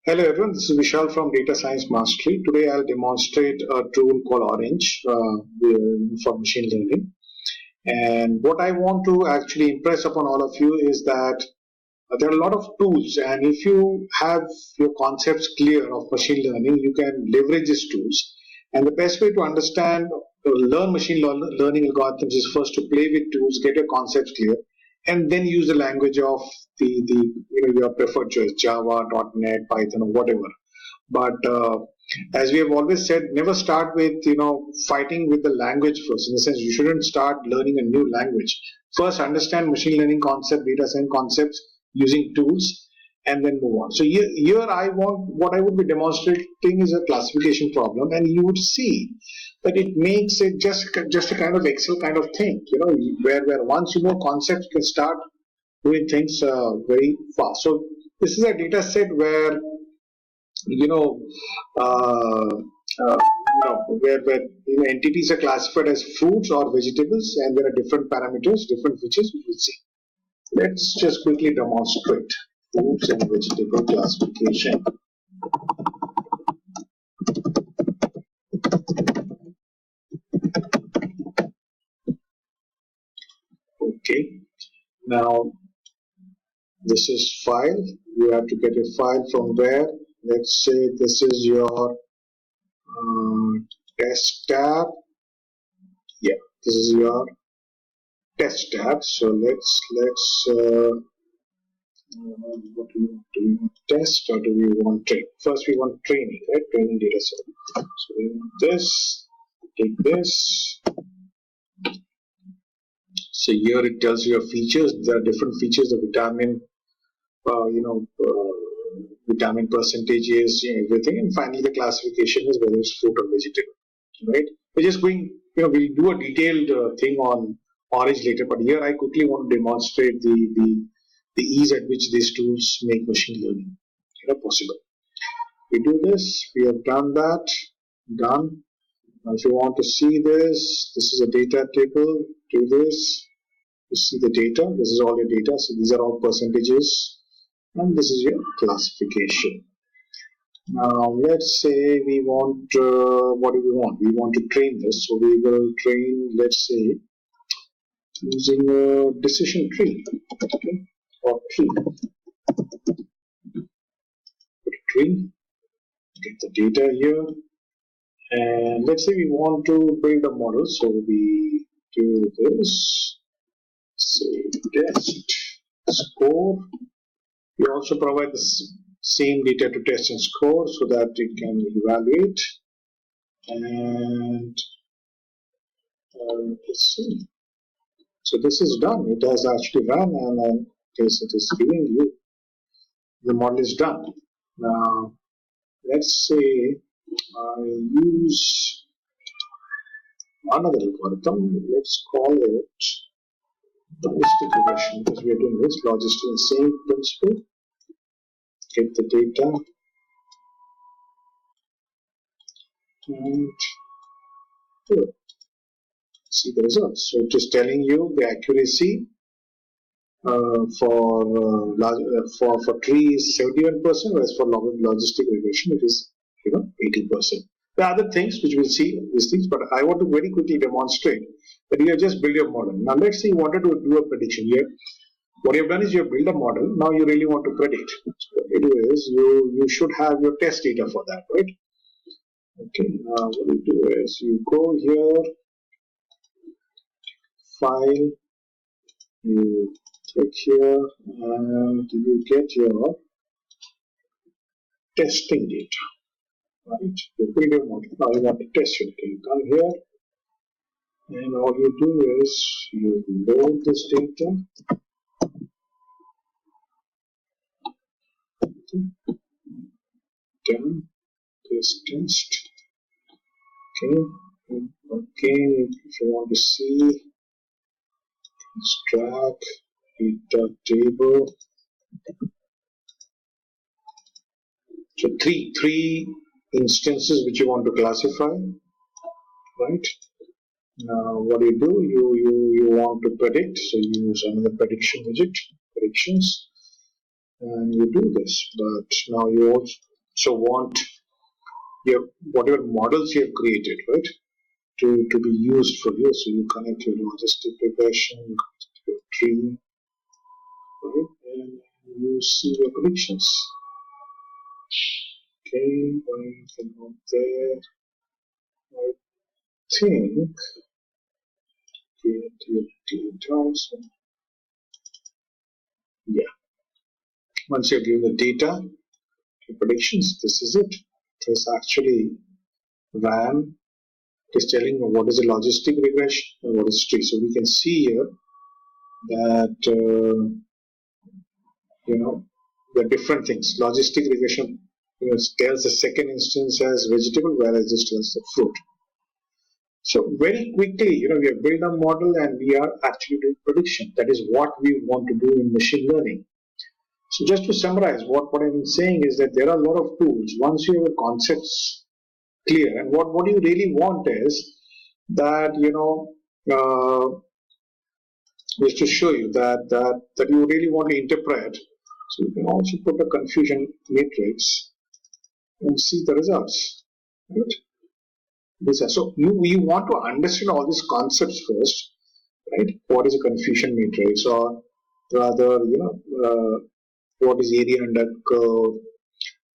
Hello everyone, this is Vishal from Data Science Mastery. Today I'll demonstrate a tool called Orange for machine learning. And what I want to actually impress upon all of you is that there are a lot of tools, and if you have your concepts clear of machine learning, you can leverage these tools. And the best way to understand, learn machine learning algorithms is first to play with tools, get your concepts clear, and then use the language of your preferred choice, Java, .NET, Python, or whatever. But as we have always said, never start with fighting with the language first. In the sense, you shouldn't start learning a new language. First, understand machine learning concept, data science concepts using tools, and then move on. So here what I would be demonstrating is a classification problem, and you would see that it makes it just a kind of Excel kind of thing. Where once you know concepts, you can start doing things very fast. So this is a data set where where entities are classified as fruits or vegetables, and there are different parameters, different features we will see. Let's just quickly demonstrate fruits and vegetable classification. Okay, now this is file. You have to get a file from where. Let's say this is your test tab. Yeah, this is your test tab. So let's what do we want? Do we want test or do we want train? First we want training, right? Training data set. So we want this, take this. So here it tells you your features. There are different features, the vitamin, vitamin percentages, everything, and finally the classification is whether it's fruit or vegetable, right? We're just going, we'll do a detailed thing on Orange later, but here I quickly want to demonstrate the ease at which these tools make machine learning possible. We do this, we have done that, done. Now if you want to see this is a data table, do this, you see the data, this is all your data, so these are all percentages, and this is your classification. Now let's say we want, what do we want? We want to train this, so we will train, let's say, using a decision tree, okay, or tree. Put a tree, get the data here, and let's say we want to build a model, so we do this, say test score. We also provide the same data to test and score so that it can evaluate. And let's see. So this is done. It has actually run, and it is giving you the model is done. Now let's say I use another algorithm. Let's call it logistic regression, because we are doing this logistic, the same principle. Get the data and see the results. So it is telling you the accuracy for tree is 71%, whereas for logistic regression it is 80%. There are other things which we'll see these things, but I want to very quickly demonstrate that you have just built your model. Now let's say you wanted to do a prediction here. What you have done is you have built a model. Now you really want to predict. So what you do is you should have your test data for that, right? Okay. Now what you do is you go here, file, you click here, and you get your testing data. Right? You build your model. Now you want to test it. You come here, and all you do is you load this data. Done this test. Okay. If you want to see, extract data table. So three instances which you want to classify, right? Now what do? You want to predict, so you use another prediction widget, predictions, and you do this. But now you also So want your whatever models you have created, right, to be used for you. So you connect your logistic regression, you connect your tree, right, and you see your predictions. Okay, one thing out there. I think get your data also. Yeah. Once you're given the data, your predictions, this is it. This actually ran. It is telling you what is the logistic regression and what is tree. So we can see here that the different things. Logistic regression tells the second instance as vegetable, whereas this tells the fruit. So very quickly, we have built a model and we are actually doing prediction. That is what we want to do in machine learning. So just to summarize, what I'm saying is that there are a lot of tools. Once you have the concepts clear, and what you really want is that just to show you that you really want to interpret. So you can also put a confusion matrix and see the results. Right? So you want to understand all these concepts first, right? What is a confusion matrix, or rather, what is area under curve?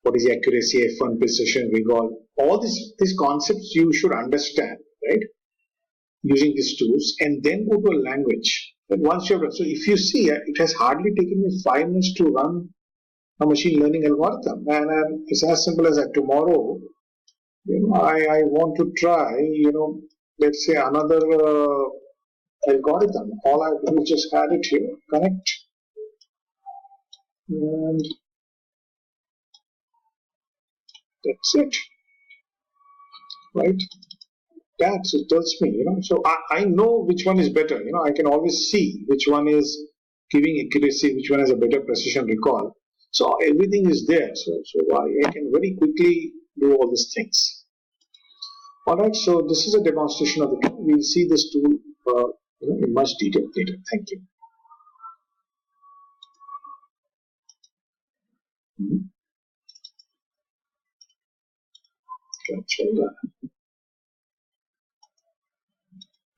What is accuracy, F1, precision, recall? All these concepts you should understand, right? Using these tools, and then go to a language. And once you have, so if you see, it has hardly taken me 5 minutes to run a machine learning algorithm, and it's as simple as that. Tomorrow, I want to try, let's say another algorithm. All I do is just add it here, connect, and that's it, right? That's it tells me, So I know which one is better. I can always see which one is giving accuracy, which one has a better precision recall. So everything is there. So I can very quickly do all these things. Alright, so this is a demonstration of the tool. We'll see this tool in much detail later. Thank you. Capture that.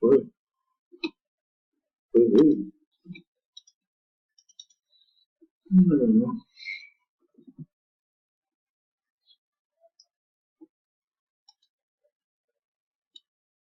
Good. Good.